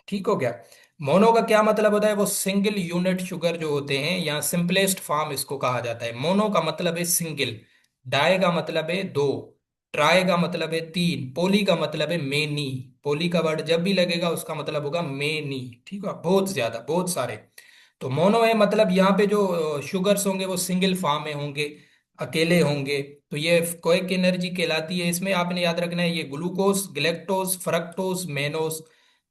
ठीक हो गया। मोनो का क्या मतलब होता है? वो सिंगल यूनिट शुगर जो होते हैं, या सिंपलेस्ट फॉर्म इसको कहा जाता है। मोनो का मतलब है सिंगल, डाई का मतलब है दो, ट्राई का मतलब है तीन, पोली का मतलब है मेनी। पोली का वर्ड जब भी लगेगा उसका मतलब होगा मेनी। ठीक है, बहुत ज्यादा, बहुत सारे। तो मोनो है मतलब यहाँ पे जो शुगर्स होंगे वो सिंगल फॉर्म में होंगे, अकेले होंगे। तो ये कोइक एनर्जी कहलाती है। इसमें आपने याद रखना है, ये ग्लूकोज, ग्लेक्टोज, फ्रक्टोज, मेनोज,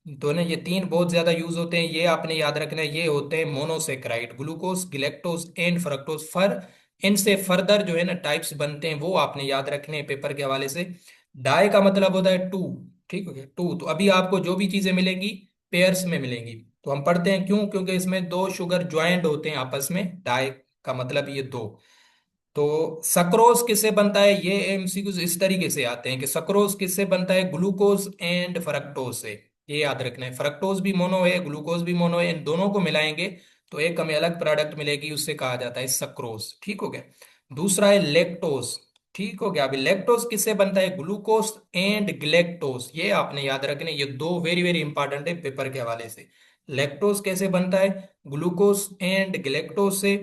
तो ना ये तीन बहुत ज्यादा यूज होते हैं। ये आपने याद रखना है, ये होते हैं monosaccharide, glucose, galactose and fructose. इनसे फर्दर जो है ना टाइप्स बनते हैं, वो आपने याद रखने हैं पेपर के हवाले से। डाई का मतलब होता है टू। ठीक हो गया, टू। तो अभी आपको जो भी चीजें मिलेंगी पेयर्स में मिलेंगी। तो हम पढ़ते हैं क्यों, क्योंकि इसमें दो शुगर ज्वाइंट होते हैं आपस में। डाई का मतलब ये दो। तो सक्रोज किससे बनता है? ये एमसीक्यूज इस तरीके से आते हैं कि सक्रोज किससे बनता है? ग्लूकोज एंड फ्रक्टोज से। ये याद रखना है, फ्रक्टोज भी मोनो है, ग्लूकोज भी मोनो है, इन दोनों को मिलाएंगे तो एक हमें अलग प्रोडक्ट मिलेगी, उससे कहा जाता है सक्रोज। ठीक हो गया। दूसरा है लेक्टोज। ठीक हो गया। अभी लेक्टोज किससे बनता है? Glucose and galactose. ये आपने याद रखने, ये दो वेरी वेरी इंपॉर्टेंट है पेपर के हवाले से। लेक्टोज कैसे बनता है? ग्लूकोज एंड ग्लेक्टोज से।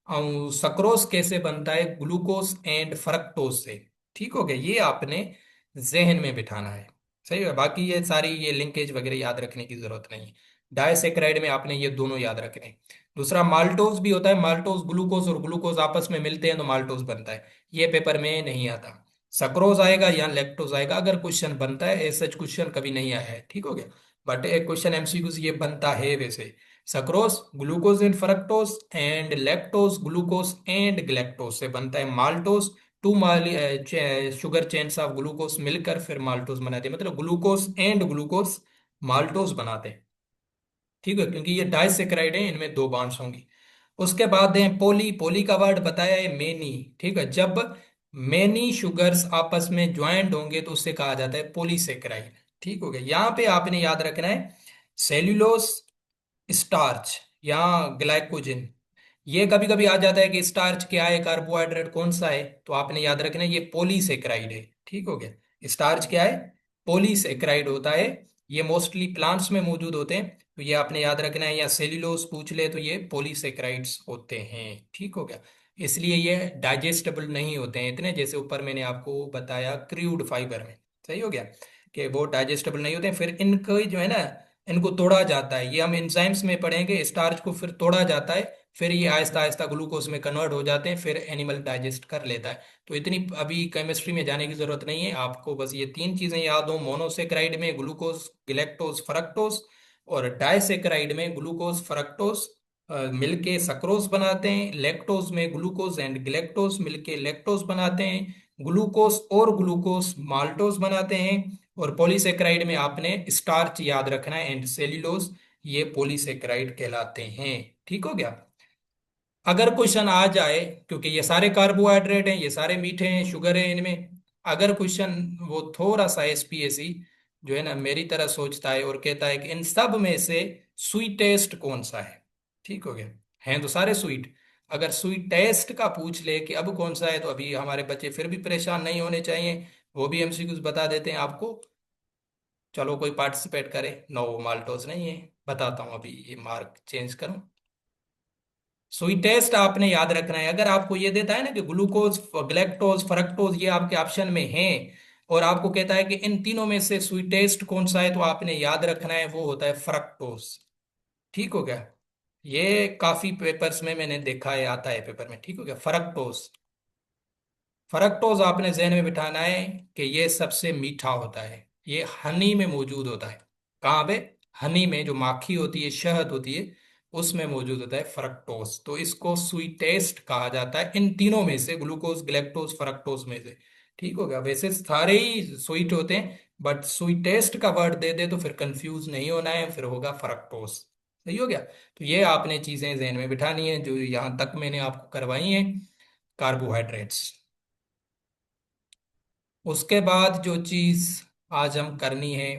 और सक्रोज कैसे बनता है? ग्लूकोज एंड फ्रक्टोज से। ठीक हो गया, ये आपने जहन में बिठाना है। सही है। बाकी ये सारी ये लिंकेज वगैरह याद रखने की जरूरत नहीं है। डायसेक्राइड में आपने ये दोनों याद रखने हैं। दूसरा माल्टोज भी होता है। माल्टोज, ग्लूकोज और ग्लूकोज आपस में मिलते हैं तो माल्टोज बनता है। ये पेपर में नहीं आता। सक्रोज आएगा या लैक्टोज आएगा अगर क्वेश्चन बनता है, ऐसा क्वेश्चन कभी नहीं आया है। ठीक हो गया। बट एक क्वेश्चन एमसीक्यू ये बनता है वैसे। Sucrose, glucose and fructose and lactose, glucose and galactose से बनता है maltose. Two sugar chains of glucose मिलकर फिर माल्टोज बनाते हैं, मतलब ग्लूकोज एंड ग्लूकोज माल्टोज बनाते हैं। ठीक है, क्योंकि ये डाइसेक्राइड है, इनमें दो बॉन्ड्स होंगी। उसके बाद है पोली। पोली का वर्ड बताया है मेनी। ठीक है, जब मेनी शुगर्स आपस में ज्वाइंट होंगे तो उससे कहा जाता है पोलीसेक्राइड। ठीक हो गया। यहाँ पे आपने याद रखना है सेल्यूलोस, स्टार्च या ग्लाइकोजन। ये कभी कभी आ जाता है कि स्टार्च क्या है, कार्बोहाइड्रेट कौन सा है, तो आपने याद रखना है ये पॉलीसेकेराइड है। ठीक हो गया। स्टार्च क्या है? पॉलीसेकेराइड होता है। ये मोस्टली प्लांट्स में मौजूद होते हैं, तो ये आपने याद रखना है। या सेल्यूलोज पूछ ले तो ये पॉलीसेकेराइड्स होते हैं। ठीक हो गया। इसलिए ये डाइजेस्टेबल नहीं होते हैं इतने, जैसे ऊपर मैंने आपको बताया क्रूड फाइबर में। सही हो गया कि वो डाइजेस्टेबल नहीं होते हैं। फिर इनको जो है ना, इनको तोड़ा जाता है। ये हम एंजाइम्स में पढ़ेंगे, स्टार्च को फिर तोड़ा जाता है, फिर ये आहिस्ता आहिस्ता ग्लूकोज में कन्वर्ट हो जाते हैं, फिर एनिमल डाइजेस्ट कर लेता है। तो इतनी अभी केमिस्ट्री में जाने की जरूरत नहीं है आपको, बस ये तीन चीजें याद हो। मोनोसेक्राइड में ग्लूकोज, ग्लेक्टोज, फ्रक्टोज, और डाइसेक्राइड में ग्लूकोज, फ्रक्टोज मिलके सक्रोज बनाते हैं। लैक्टोज में ग्लूकोज एंड ग्लेक्टोज मिलके लैक्टोज बनाते हैं। ग्लूकोज और ग्लूकोज माल्टोज बनाते हैं। और पॉलीसेक्राइड में आपने स्टार्च याद रखना है एंड सेल्यूलोज, ये पॉलीसेक्राइड कहलाते हैं। ठीक हो गया। अगर क्वेश्चन आ जाए, क्योंकि ये सारे कार्बोहाइड्रेट हैं, ये सारे मीठे हैं, शुगर है इनमें, अगर क्वेश्चन वो थोड़ा सा एसपीएसी जो है ना मेरी तरह सोचता है और कहता है कि इन सब में से स्वीटेस्ट कौन सा है? ठीक हो गया, हैं तो सारे स्वीट। अगर स्वीट टेस्ट का पूछ ले कि अब कौन सा है, तो अभी हमारे बच्चे फिर भी परेशान नहीं होने चाहिए, वो भी एमसीक्यूज बता देते हैं आपको। चलो कोई पार्टिसिपेट करे। नो, माल्टोज नहीं है। बताता हूँ, अभी ये मार्क चेंज करूँ। स्वीटेस्ट आपने याद रखना है। अगर आपको ये देता है ना कि ग्लूकोज, ग्लेक्टोज, फ्रक्टोज ये आपके ऑप्शन में हैं, और आपको कहता है कि इन तीनों में से स्वीटेस्ट कौन सा है, तो आपने याद रखना है वो होता है फ्रक्टोज। ठीक हो गया। ये काफी पेपर्स में मैंने देखा है, आता है पेपर में। ठीक हो गया, फ्रक्टोज। फ्रक्टोज आपने जहन में बिठाना है कि ये सबसे मीठा होता है। ये हनी में मौजूद होता है। कहाँ पे? हनी में, जो माखी होती है, शहद होती है, उसमें मौजूद होता है फ्रक्टोज। तो इसको स्वीटेस्ट कहा जाता है इन तीनों में से, ग्लूकोज, ग्लेक्टोज, फ्रक्टोज में से। ठीक हो गया। वैसे सारे ही स्वीट होते हैं, बट स्वीटेस्ट का वर्ड दे दे तो फिर कंफ्यूज नहीं होना है, फिर होगा फ्रक्टोज। सही हो गया। तो ये आपने चीजें जहन में बिठानी है जो यहाँ तक मैंने आपको करवाई हैं, कार्बोहाइड्रेट्स। उसके बाद जो चीज आज हम करनी है,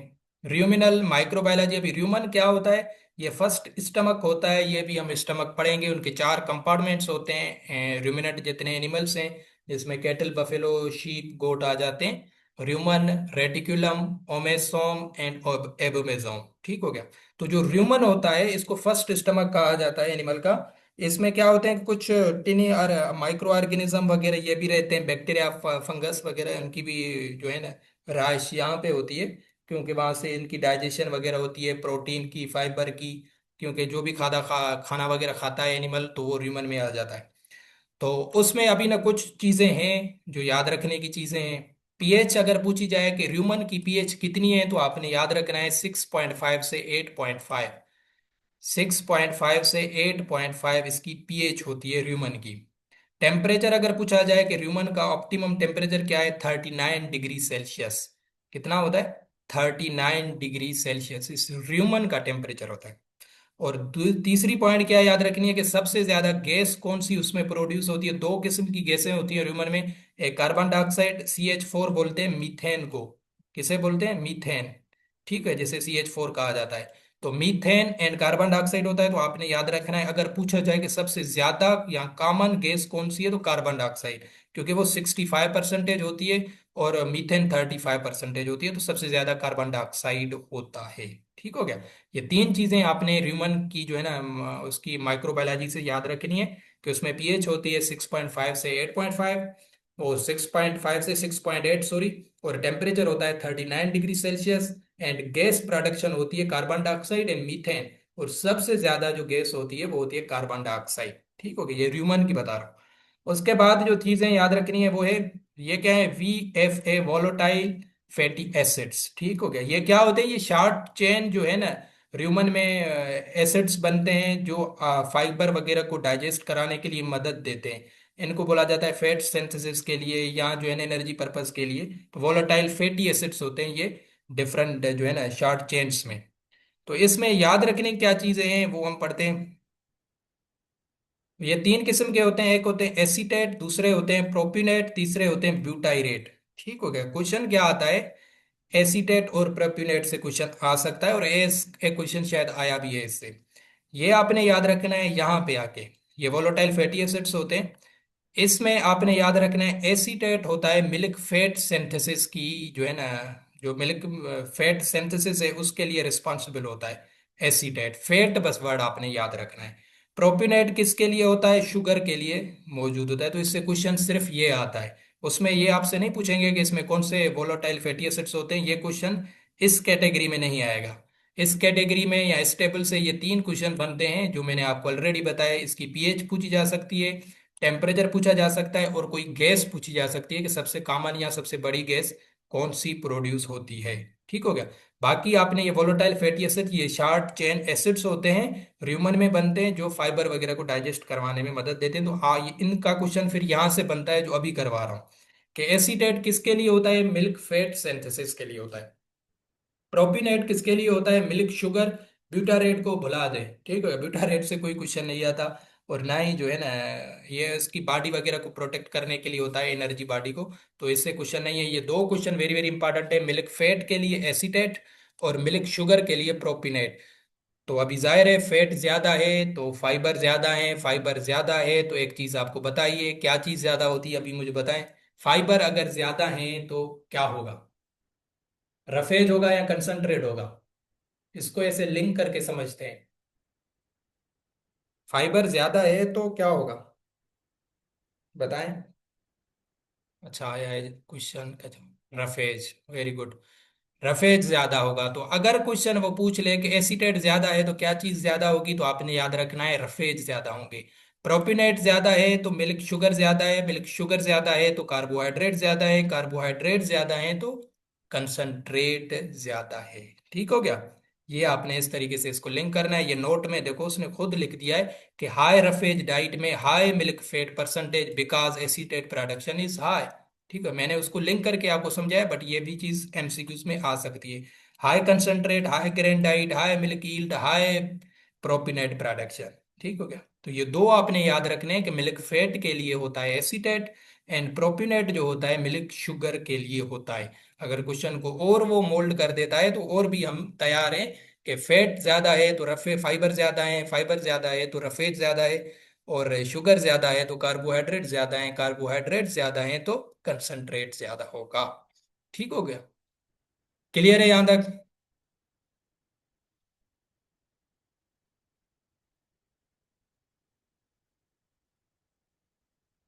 र्यूमिनल माइक्रोबायोलॉजी। अभी र्यूमन क्या होता है? ये फर्स्ट स्टमक होता है, ये भी हम स्टमक पढ़ेंगे। उनके चार कंपार्टमेंट्स होते हैं, र्यूमिनेंट जितने एनिमल्स हैं, जिसमें कैटल, बफेलो, शीप, गोट आ जाते हैं। Rumen, reticulum, omasum and abomasum. ठीक हो गया। तो जो र्यूमन होता है इसको फर्स्ट स्टमक कहा जाता है एनिमल का। इसमें क्या होते हैं, कुछ टिनी और माइक्रो ऑर्गेनिज्म वगैरह ये भी रहते हैं, बैक्टीरिया, फंगस वगैरह, इनकी भी जो है ना रहायश यहाँ पे होती है, क्योंकि वहां से इनकी डाइजेशन वगैरह होती है, प्रोटीन की, फाइबर की। क्योंकि जो भी खाना वगैरह खाता है एनिमल तो वो र्यूमन में आ जाता है। तो उसमें अभी ना कुछ चीजें हैं जो याद रखने की चीजें हैं। पीएच अगर पूछी जाए कि ह्यूमन की पीएच कितनी है, तो आपने याद रखना है 6.5 से 8.5। 6.5 से 8.5 इसकी पीएच होती है ह्यूमन की। टेम्परेचर अगर पूछा जाए कि ह्यूमन का ऑप्टिमम टेम्परेचर क्या है, 39 डिग्री सेल्सियस। कितना होता है? 39 डिग्री सेल्सियस इस ह्यूमन का टेम्परेचर होता है। और तीसरी पॉइंट क्या याद रखनी है कि सबसे ज्यादा गैस कौन सी उसमें प्रोड्यूस होती है। दो किस्म की गैसें होती है ह्यूमन में। एक कार्बन डाइऑक्साइड, CH4 बोलते हैं मीथेन को। किसे बोलते हैं? मीथेन। ठीक है, जैसे CH4 कहा जाता है। तो मीथेन एंड कार्बन डाइऑक्साइड होता है। तो आपने याद रखना है, अगर पूछा जाए कि सबसे ज्यादा या कॉमन गैस कौन सी है, तो कार्बन डाइऑक्साइड, क्योंकि वो 65% होती है और मीथेन 35% होती है। तो सबसे ज्यादा कार्बन डाइऑक्साइड होता है। ठीक हो गया। ये तीन चीजें आपने ह्यूमन की जो है ना उसकी माइक्रोबायोलॉजी से याद रखनी है, कि उसमें पीएच होती है 6.5 से 8.5, और 6.5 से 6.8 सॉरी, और टेम्परेचर होता है 39 degree Celsius. And gas production होती है कार्बन डाइऑक्साइड एंड मीथेन। और सबसे ज्यादा जो गैस होती है वो होती है कार्बन डाइऑक्साइड। ठीक हो गया, ये ह्यूमन की बता रहा हूँ। उसके बाद जो चीजें याद रखनी है वो है, ये क्या है, VFA, वोलोटाइल फैटी एसिड्स। ठीक हो गया। ये क्या होते हैं? ये शॉर्ट चेन जो है ना ह्यूमन में एसिड्स बनते हैं, जो फाइबर वगैरह को डाइजेस्ट कराने के लिए मदद देते हैं। इनको बोला जाता है फैट सिंथेसिस के लिए, या जो है ना एनर्जी पर्पस के लिए। तो वोलेटाइल फैटी एसिड्स होते हैं ये, डिफरेंट जो है ना शॉर्ट चेन्स में। तो इसमें याद रखने की क्या चीजें हैं वो हम पढ़ते हैं। ये तीन किस्म के होते हैं, एक होते हैं एसीटेट, दूसरे होते हैं प्रोपिनेट, तीसरे होते हैं ब्यूटाइरेट। ठीक हो गया। क्वेश्चन क्या आता है, एसीटेट और प्रोपिनेट से क्वेश्चन आ सकता है, और एक क्वेश्चन शायद आया भी है इससे। ये आपने याद रखना है यहाँ पे आके। ये वोलेटाइल फैटी एसिड्स होते हैं। इसमें आपने याद रखना है एसीटेट होता है मिल्क फैट सिंथेसिस की, जो है ना जो मिल्क फैट सिंथेसिस है उसके लिए रिस्पॉन्सिबल होता है एसीटेट। फैट बस वर्ड आपने याद रखना है। प्रोपिनेट किसके लिए होता है? शुगर के लिए मौजूद होता है। तो इससे क्वेश्चन सिर्फ ये आता है। उसमें ये आपसे नहीं पूछेंगे कि इसमें कौन से वोलेटाइल फैटी एसिड्स होते हैं, ये क्वेश्चन इस कैटेगरी में नहीं आएगा। इस कैटेगरी में या इस टेबल से ये तीन क्वेश्चन बनते हैं जो मैंने आपको ऑलरेडी बताया। इसकी पीएच पूछी जा सकती है, टेम्परेचर पूछा जा सकता है, और कोई गैस पूछी जा सकती है कि सबसे कॉमन या सबसे बड़ी गैस कौन सी प्रोड्यूस होती है। ठीक हो गया। बाकी आपने ये वोलेटाइल फैटी एसिड, ये शॉर्ट चेन एसिड्स होते हैं, ह्यूमन में बनते हैं, जो फाइबर वगैरह को डाइजेस्ट करवाने में मदद देते हैं। तो हाँ, इनका क्वेश्चन फिर यहाँ से बनता है जो अभी करवा रहा हूँ, कि एसीटेट किसके लिए होता है? मिल्क फैट सिंथेसिस के लिए होता है। प्रोपिनेट किसके लिए होता है? Milk sugar. ब्यूटारेट को भुला दे। ठीक है, ब्यूटारेट से कोई क्वेश्चन नहीं आता। और ना ही जो है ना ये इसकी बॉडी वगैरह को प्रोटेक्ट करने के लिए होता है, एनर्जी बॉडी को। तो इससे क्वेश्चन नहीं है। ये दो क्वेश्चन वेरी वेरी इंपॉर्टेंट है, मिल्क फैट के लिए एसीटेट और मिल्क शुगर के लिए प्रोपिनेट। तो अभी जाहिर है फैट ज्यादा है तो फाइबर ज्यादा है, फाइबर ज्यादा है तो एक चीज आपको बताइए, क्या चीज ज्यादा होती है, अभी मुझे बताएं। फाइबर अगर ज्यादा है तो क्या होगा? रफेज होगा या कंसंट्रेट होगा? इसको ऐसे लिंक करके समझते हैं। फाइबर ज्यादा है तो क्या होगा? बताएं। अच्छा आया है क्वेश्चन का जवाब, रफेज। Very good. रफेज ज्यादा होगा। तो अगर क्वेश्चन वो पूछ ले कि एसीटेट ज्यादा है तो क्या चीज ज्यादा होगी, तो आपने याद रखना है रफेज ज्यादा होंगे। प्रोपिनेट ज्यादा है तो मिल्क शुगर ज्यादा है, मिल्क शुगर ज्यादा है तो कार्बोहाइड्रेट ज्यादा है, कार्बोहाइड्रेट ज्यादा है तो कंसंट्रेट ज्यादा है। ठीक हो गया। ये आपने इस तरीके से इसको लिंक करना है। ये नोट में देखो उसने खुद लिख दिया है कि हाई रफेज डाइट में high milk fat percentage because acetate production is high. ठीक है, मैंने उसको लिंक करके आपको समझाया, बट ये भी चीज एमसीक्यूज में आ सकती है। High concentrate, high grain diet, high milk yield, high प्रोपिनेट production. ठीक हो गया। तो ये दो आपने याद रखने हैं कि मिल्क फैट के लिए होता है एसीटेट, एंड प्रोपिनेट जो होता है मिल्क शुगर के लिए होता है। अगर क्वेश्चन को और वो मोल्ड कर देता है तो और भी हम तैयार हैं, कि फैट ज्यादा है तो रफे फाइबर ज्यादा है, फाइबर ज्यादा है तो रफेज ज्यादा है, और शुगर ज्यादा है तो कार्बोहाइड्रेट ज्यादा है, कार्बोहाइड्रेट ज्यादा है तो कंसंट्रेट ज्यादा होगा। ठीक हो गया? क्लियर है यहां तक?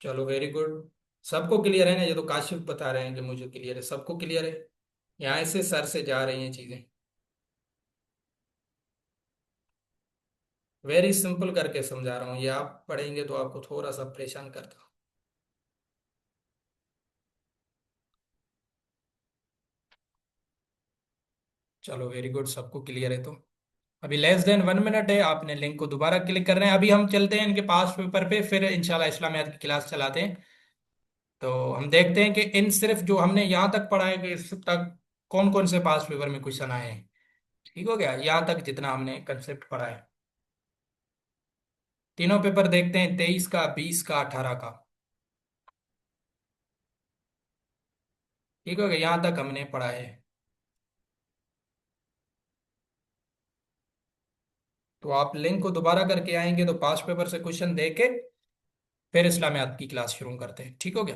चलो वेरी गुड। सबको क्लियर है ना? ये तो काशिफ बता रहे हैं कि मुझे क्लियर है, सबको क्लियर है? यहाँ से सर से जा रही हैं चीजें। वेरी सिंपल करके समझा रहा हूँ, ये आप पढ़ेंगे तो आपको थोड़ा सा परेशान करता। चलो वेरी गुड, सबको क्लियर है तो। अभी लेस देन 1 मिनट है, आपने लिंक को दोबारा क्लिक करना है। अभी हम चलते हैं इनके पास पेपर पे, फिर इंशाल्लाह इस्लामियात की क्लास चलाते हैं। तो हम देखते हैं कि इन सिर्फ जो हमने यहाँ तक पढ़ा है कि इस तक कौन कौन से पास पेपर में क्वेश्चन आए हैं। ठीक हो गया? यहाँ तक जितना हमने कंसेप्ट पढ़ा है। तीनों पेपर देखते हैं, 23 का, 20 का, 18 का। ठीक हो गया? यहाँ तक हमने पढ़ा है। तो आप लिंक को दोबारा करके आएंगे तो पास पेपर से क्वेश्चन देके फिर इस्लामियात की क्लास शुरू करते हैं। ठीक हो गया?